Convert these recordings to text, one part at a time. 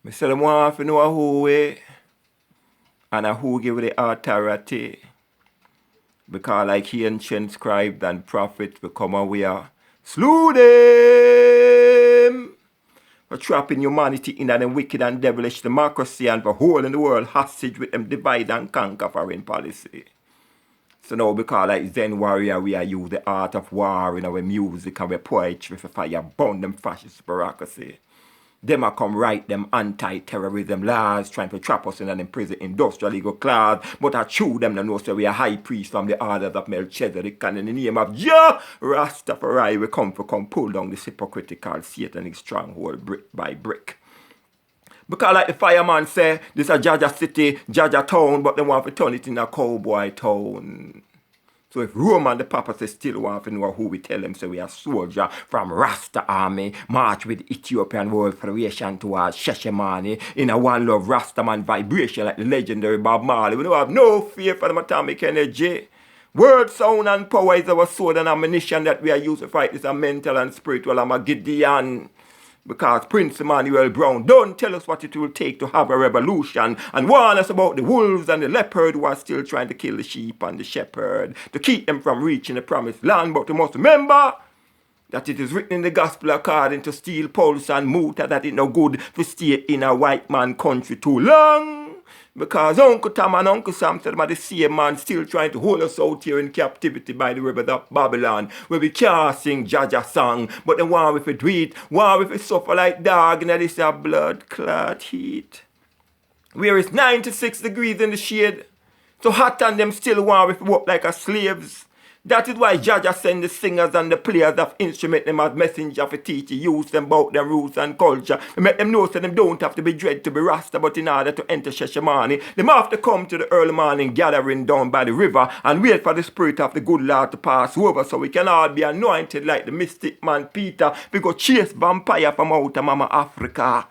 Me say them want to know who we and who give the authority. Because like ancient scribes and prophets will come aware. Slew them for trapping humanity in them wicked and devilish democracy and for holding the world hostage with them divide and conquer foreign policy. So now because like Zen warrior we are use the art of war in our music and our poetry for fire burn them fascist bureaucracy. Them a come write them anti-terrorism laws, trying to trap us in an prison industrial legal class. But I chew them to know so we are high priest from the orders of Melchizedek, and in the name of Jah, Rastafari we come pull down this hypocritical satanic stronghold brick by brick. Because like the fireman say, this a Jaja city, Jaja town, but they want to turn it in a cowboy town. So if Rome and the papacy still want to know who we tell them, so we are soldier from Rasta army, march with Ethiopian World Federation towards Sheshemani in a one love Rastaman vibration like the legendary Bob Marley. We don't have no fear for the atomic energy. Word, sound and power is our sword and ammunition that we are used to fight this a mental and spiritual Armageddon. Because Prince Emmanuel Brown don't tell us what it will take to have a revolution and warn us about the wolves and the leopard who are still trying to kill the sheep and the shepherd to keep them from reaching the promised land. But we must remember that it is written in the gospel according to Steel, Pulse and Muta that it's no good to stay in a white man country too long. Because Uncle Tom and Uncle Sam said about the same man still trying to hold us out here in captivity by the rivers of Babylon, where we can't sing Jaja song, but the one if we do it, one if we suffer like dog in this blood clot heat. Where it's 96 degrees in the shade, so hot and them still want if we work like a slaves. That is why Jaja send the singers and the players of instrument them as messenger for teach the youth them about their roots and culture. To make them know so them don't have to be dread to be Rasta, but in order to enter Sheshemani, them have to come to the early morning gathering down by the river and wait for the spirit of the good Lord to pass over so we can all be anointed like the mystic man Peter. We go chase vampire from out of Mama Africa.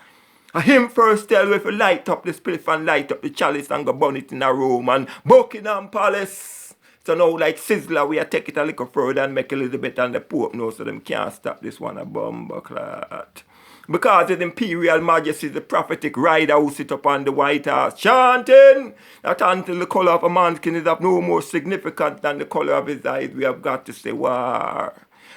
And him first tell we if we light up the spliff and light up the chalice and go burn it in a room and Buckingham Palace. So now like Sizzler, we take it a little further and make a little bit on the Pope now so them can't stop this one a bumper clot. Because his imperial majesty, the prophetic rider who sit upon the white horse, chanting that until the color of a man's skin is of no more significant than the color of his eyes, we have got to say war.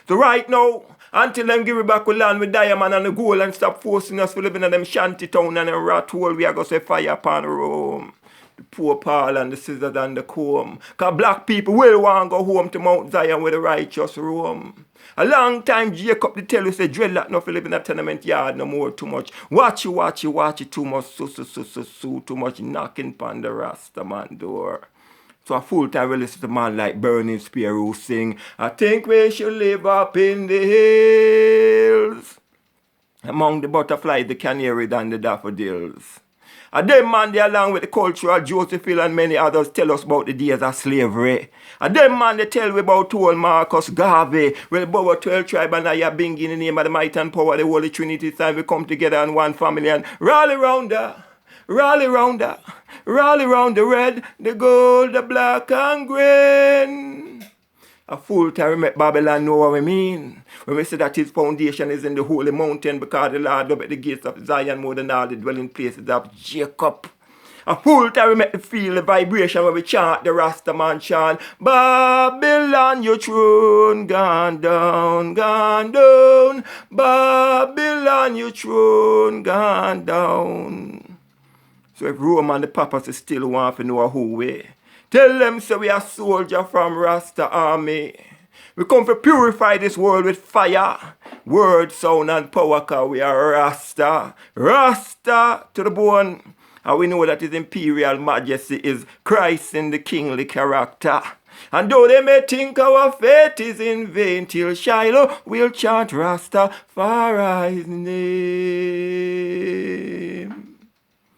So right now, until them give it back with land with diamond and the gold and stop forcing us to live in them shanty town and them rat hole, we are going to say fire upon Rome. The poor Paul and the scissors and the comb. Because black people will want to go home to Mount Zion with the righteous roam. A long time Jacob did tell you say dreadlock not for live in a tenement yard no more too much. Watch it too much, too much knocking upon the Rasta man door. So a full time we listen to man like Burning Spear who sing, I think we should live up in the hills. Among the butterflies, the canaries and the daffodils. And them man they along with the cultural Josephine and many others tell us about the days of slavery. And them man they tell we about old Marcus Garvey, where the Bobo 12 tribe and I are being in the name of the might and power of the Holy Trinity time we come together in one family and rally round her. Rally round her. Rally round the red, the gold, the black and green. A fool to make Babylon know what we mean. When we say that his foundation is in the holy mountain because the Lord loved the gates of Zion more than all the dwelling places of Jacob. A fool to make the feel the vibration when we chant the Rasta man chant. Babylon, your throne gone down, gone down. Babylon, your throne gone down. So if Rome and the papacy still want to know who we, tell them so we are soldier from Rasta army. We come to purify this world with fire, word, sound and power cause we are Rasta. Rasta to the bone. And we know that his imperial majesty is Christ in the kingly character. And though they may think our faith is in vain, till Shiloh will chant Rasta for his name.